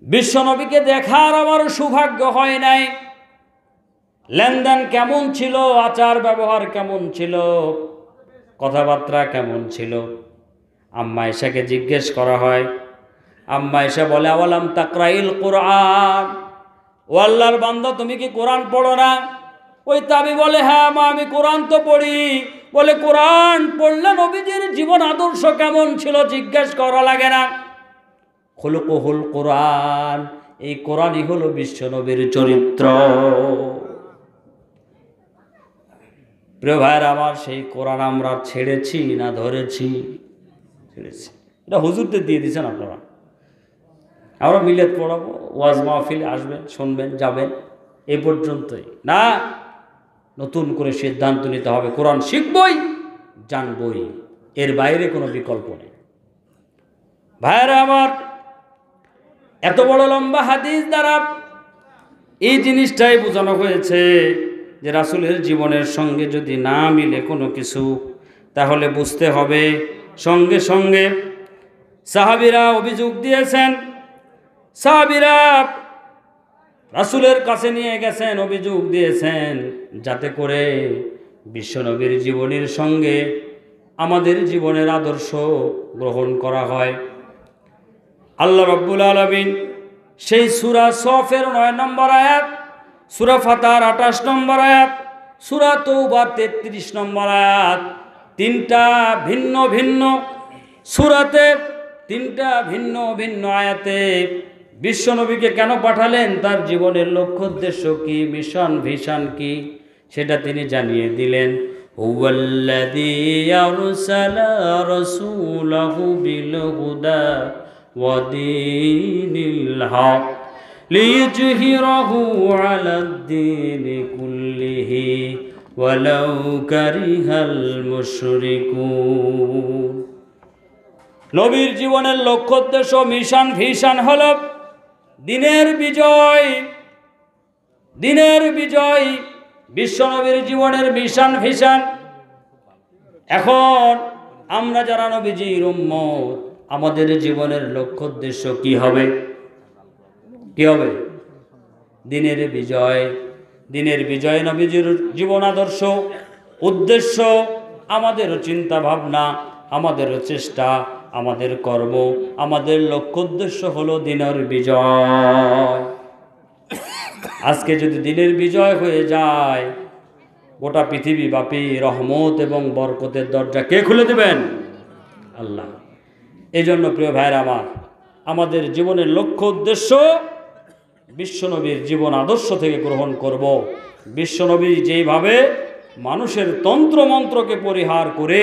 বিশ্বনবীকে দেখার আমার সৌভাগ্য হয় নাই, লেনদেন কেমন ছিল, আচার ব্যবহার কেমন ছিল, কথাবার্তা কেমন ছিল? আম্মা আয়েশাকে জিজ্ঞেস করা হয়। আম্মা আয়েশা বলে, আওয়ালাম তাকরাইল কোরআন, ও আল্লাহর বান্দা তুমি কি কোরআন পড়ো না? ওই তাবি বলে, হ্যাঁ মা আমি কোরআন তো পড়ি। বলে, কোরআন পড়লে নবীজির জীবন আদর্শ কেমন ছিল জিজ্ঞেস করা লাগে না? খুলুকুহুল কোরআন, এই কোরআনই হলো বিশ্ব নবীর চরিত্র। প্রিয় ভাইয়ের আমার, সেই কোরআন আমরা ছেড়েছি না ধরেছি? ছেড়েছি। এটা হুজুরদের দিয়ে দিয়েছেন আপনারা। আমরা মিলাদ পড়াবো, ওয়াজ মাহফিলে আসবেন, শুনবেন, যাবেন, এ পর্যন্তই না। নতুন করে সিদ্ধান্ত নিতে হবে, কোরআন শিখবই, জানবই, এর বাইরে কোনো বিকল্প নেই। ভাইয়েরা আমার, এত বড় লম্বা হাদিস দ্বারা এই জিনিসটাই বোঝানো হয়েছে যে রাসূলের জীবনের সঙ্গে যদি না মিলে কোনো কিছু, তাহলে বুঝতে হবে। সঙ্গে সঙ্গে সাহাবীরা অভিযোগ দিয়েছেন, সাহাবীরা রাসূলের কাছে নিয়ে গেছেন, অভিযোগ দিয়েছেন, যাতে করে বিশ্বনবীর জীবনের সঙ্গে আমাদের জীবনের আদর্শ গ্রহণ করা হয়। আল্লাহ রাব্বুল আলামিন সেই সূরা সফের 9 নম্বর আয়াত, সূরা ফাতার 28 নম্বর আয়াত, সূরা তওবার 33 নম্বর আয়াত, তিনটা ভিন্ন ভিন্ন সূরাতে, তিনটা ভিন্ন ভিন্ন আয়াতে বিশ্বনবীকে কেন পাঠালেন, তার জীবনের লক্ষ্য উদ্দেশ্য কি, মিশন ভিশন কি, সেটা তিনি জানিয়ে দিলেন। হুয়াল্লাযী আরসালা রাসূলাহু বিল হুদা ওয়া দীনিল হক লিইয়ুযহিরাহু আলাদ-দীনি কুল্লিহি ওয়ালাউ কারিহাল মুশরিকুন। নবীর জীবনের লক্ষ্য উদ্দেশ্য, মিশন ভিশন হলো দিনের বিজয়। দিনের বিজয় বিশ্বনবীর জীবনের মিশন ভিশন। এখন আমরা যারা নবীজির উম্মত, আমাদের জীবনের লক্ষ্য উদ্দেশ্য কি হবে? কি হবে? দিনের বিজয়। দিনের বিজয় নবীজির জীবন আদর্শ, উদ্দেশ্য, আমাদেরও চিন্তা ভাবনা, আমাদেরও চেষ্টা, আমাদের কর্ম, আমাদের লক্ষ্য উদ্দেশ্য হলো দিনের বিজয়। আজকে যদি দিনের বিজয় হয়ে যায়, গোটা পৃথিবীব্যাপী রহমত এবং বরকতের দরজা কে খুলে দেবেন? আল্লাহ। এই জন্য প্রিয় ভাইয়েরা আমার, আমাদের জীবনের লক্ষ্য উদ্দেশ্য বিশ্বনবীর জীবন আদর্শ থেকে গ্রহণ করব। বিশ্বনবী যেইভাবে মানুষের তন্ত্রমন্ত্রকে পরিহার করে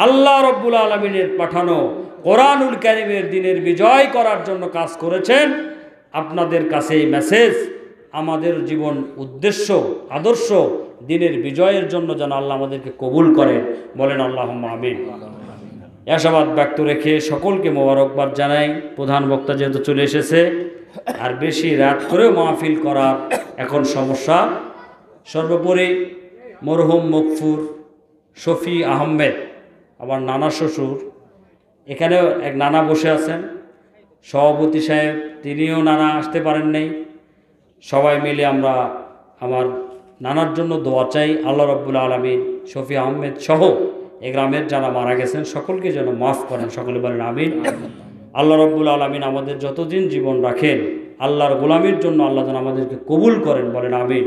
আল্লাহ রব্বুল আলামিনের পাঠানো কোরআনুল কারীমের দিনের বিজয় করার জন্য কাজ করেছেন, আপনাদের কাছে এই মেসেজ, আমাদের জীবন উদ্দেশ্য আদর্শ দিনের বিজয়ের জন্য যেন আল্লাহ আমাদেরকে কবুল করেন। বলেন আল্লাহুম্মা আমিন। আশাবাদ ব্যক্ত রেখে সকলকে মোবারকবাদ জানাই। প্রধান বক্তা যেহেতু চলে এসেছে, আর বেশি রাত করেও মাহফিল করার এখন সমস্যা। সর্বোপরি মরহুম মকফুর শফি আহমেদ, আমার নানা শ্বশুর, এখানেও এক নানা বসে আছেন, সভাপতি সাহেব, তিনিও নানা আসতে পারেন নাই। সবাই মিলে আমরা আমার নানার জন্য দোয়া চাই। আল্লাহ রাব্বুল আলামিন শফি আহমেদ সহ এ গ্রামের যারা মারা গেছেন সকলকে যেন মাফ করেন, সকলে বলেন আমিন। আল্লাহ রাব্বুল আলামিন আমাদের যতদিন জীবন রাখেন, আল্লাহর গোলামির জন্য আল্লাহ যেন আমাদেরকে কবুল করেন, বলেন আমিন।